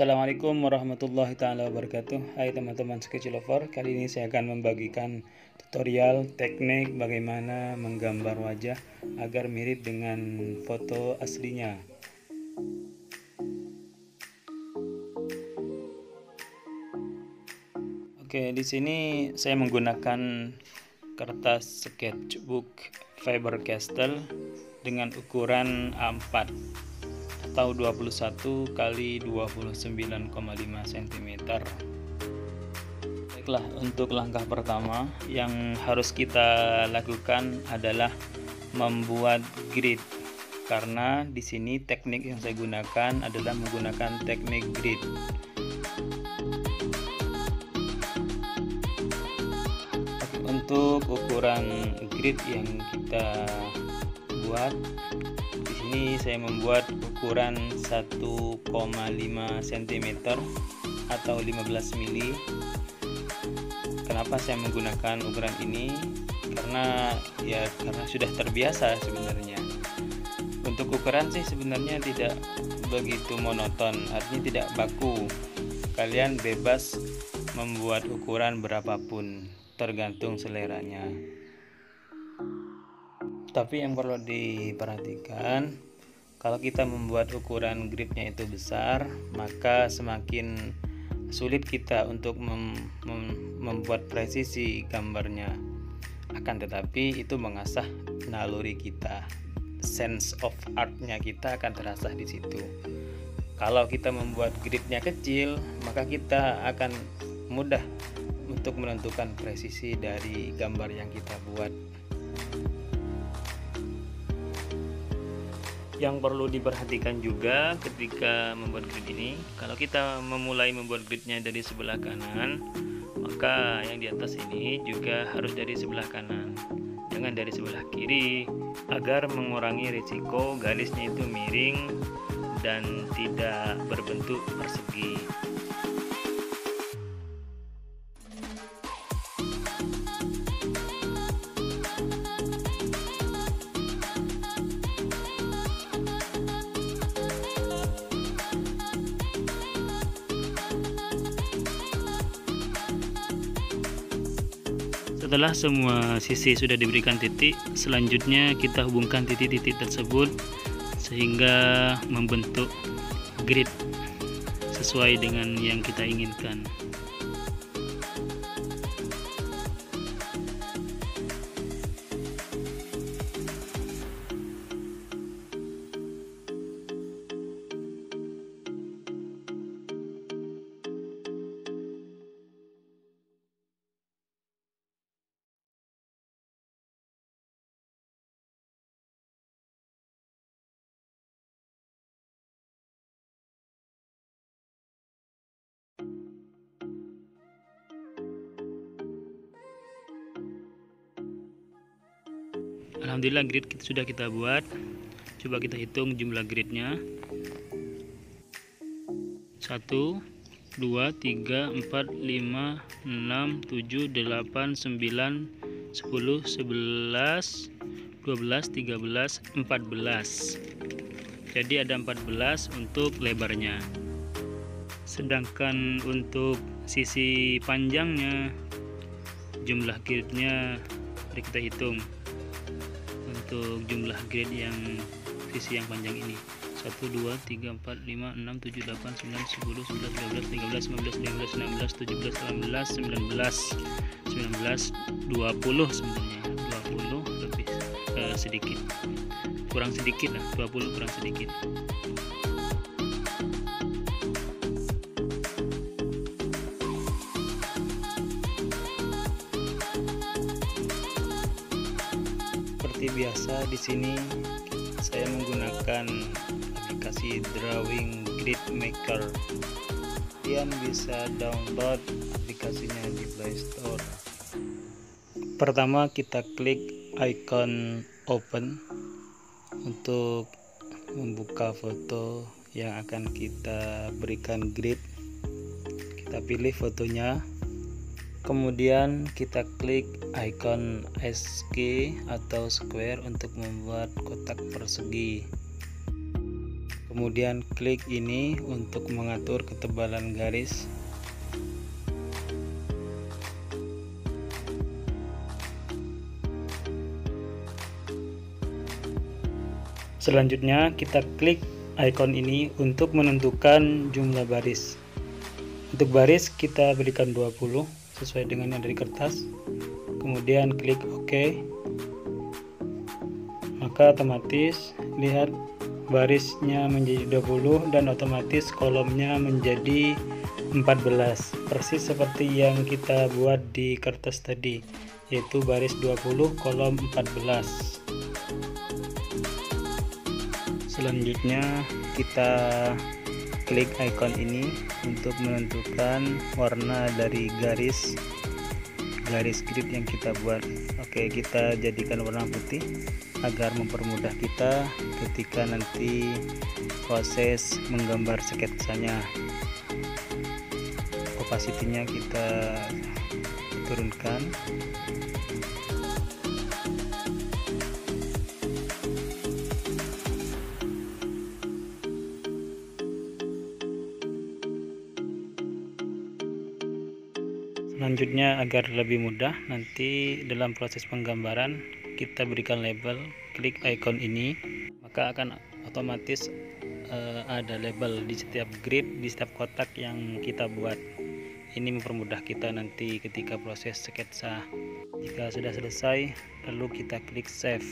Assalamualaikum warahmatullahi taala wabarakatuh. Hai teman-teman Sketch Lover, kali ini saya akan membagikan tutorial teknik bagaimana menggambar wajah agar mirip dengan foto aslinya. Oke, di sini saya menggunakan kertas sketchbook Faber-Castell dengan ukuran A4 atau 21 kali 29,5 cm. Baiklah, untuk langkah pertama yang harus kita lakukan adalah membuat grid. Karena di sini teknik yang saya gunakan adalah menggunakan teknik grid. Untuk ukuran grid yang kita buat, di sini saya membuat ukuran 1,5 cm atau 15 mili. Kenapa saya menggunakan ukuran ini? Karena sudah terbiasa sebenarnya. Untuk ukuran sih sebenarnya tidak begitu monoton, artinya tidak baku. Kalian bebas membuat ukuran berapapun, tergantung seleranya. Tapi yang perlu diperhatikan, kalau kita membuat ukuran gridnya itu besar, maka semakin sulit kita untuk membuat presisi gambarnya. Akan tetapi itu mengasah naluri kita, sense of artnya kita akan terasa di situ. Kalau kita membuat gridnya kecil, maka kita akan mudah untuk menentukan presisi dari gambar yang kita buat. Yang perlu diperhatikan juga ketika membuat grid ini, kalau kita memulai membuat gridnya dari sebelah kanan, maka yang di atas ini juga harus dari sebelah kanan, jangan dari sebelah kiri, agar mengurangi risiko garisnya itu miring dan tidak berbentuk persegi. Setelah semua sisi sudah diberikan titik, selanjutnya kita hubungkan titik-titik tersebut sehingga membentuk grid sesuai dengan yang kita inginkan. Alhamdulillah grid sudah kita buat. Coba kita hitung jumlah gridnya. 1, 2, 3, 4, 5, 6, 7, 8, 9, 10, 11, 12, 13, 14. Jadi ada 14 untuk lebarnya. Sedangkan untuk sisi panjangnya, jumlah gridnya mari kita hitung. Untuk jumlah grid yang sisi yang panjang ini 1, 2, 3, 4, 5, 6, 7, 8, 9, 10, 11, 12, 13, 14, 15, 16, 17, 18, 19, 20 sebenarnya. 20 lebih sedikit, kurang sedikit lah, 20 kurang sedikit. Seperti biasa di sini saya menggunakan aplikasi Drawing Grid Maker. Kalian bisa download aplikasinya di Play Store. Pertama kita klik icon open untuk membuka foto yang akan kita berikan grid. Kita pilih fotonya. Kemudian kita klik icon SK atau square untuk membuat kotak persegi. Kemudian klik ini untuk mengatur ketebalan garis. Selanjutnya kita klik ikon ini untuk menentukan jumlah baris. Untuk baris kita berikan 20 sesuai dengan yang dari kertas. Kemudian klik OK. Maka otomatis lihat barisnya menjadi 20 dan otomatis kolomnya menjadi 14, persis seperti yang kita buat di kertas tadi, yaitu baris 20 kolom 14. Selanjutnya kita klik ikon ini untuk menentukan warna dari garis grid yang kita buat. Oke, kita jadikan warna putih agar mempermudah kita ketika nanti proses menggambar sketsanya. Opacity-nya kita turunkan. Selanjutnya agar lebih mudah nanti dalam proses penggambaran kita berikan label, klik ikon ini maka akan otomatis ada label di setiap grid, di setiap kotak yang kita buat. Ini mempermudah kita nanti ketika proses sketsa. Jika sudah selesai lalu kita klik save.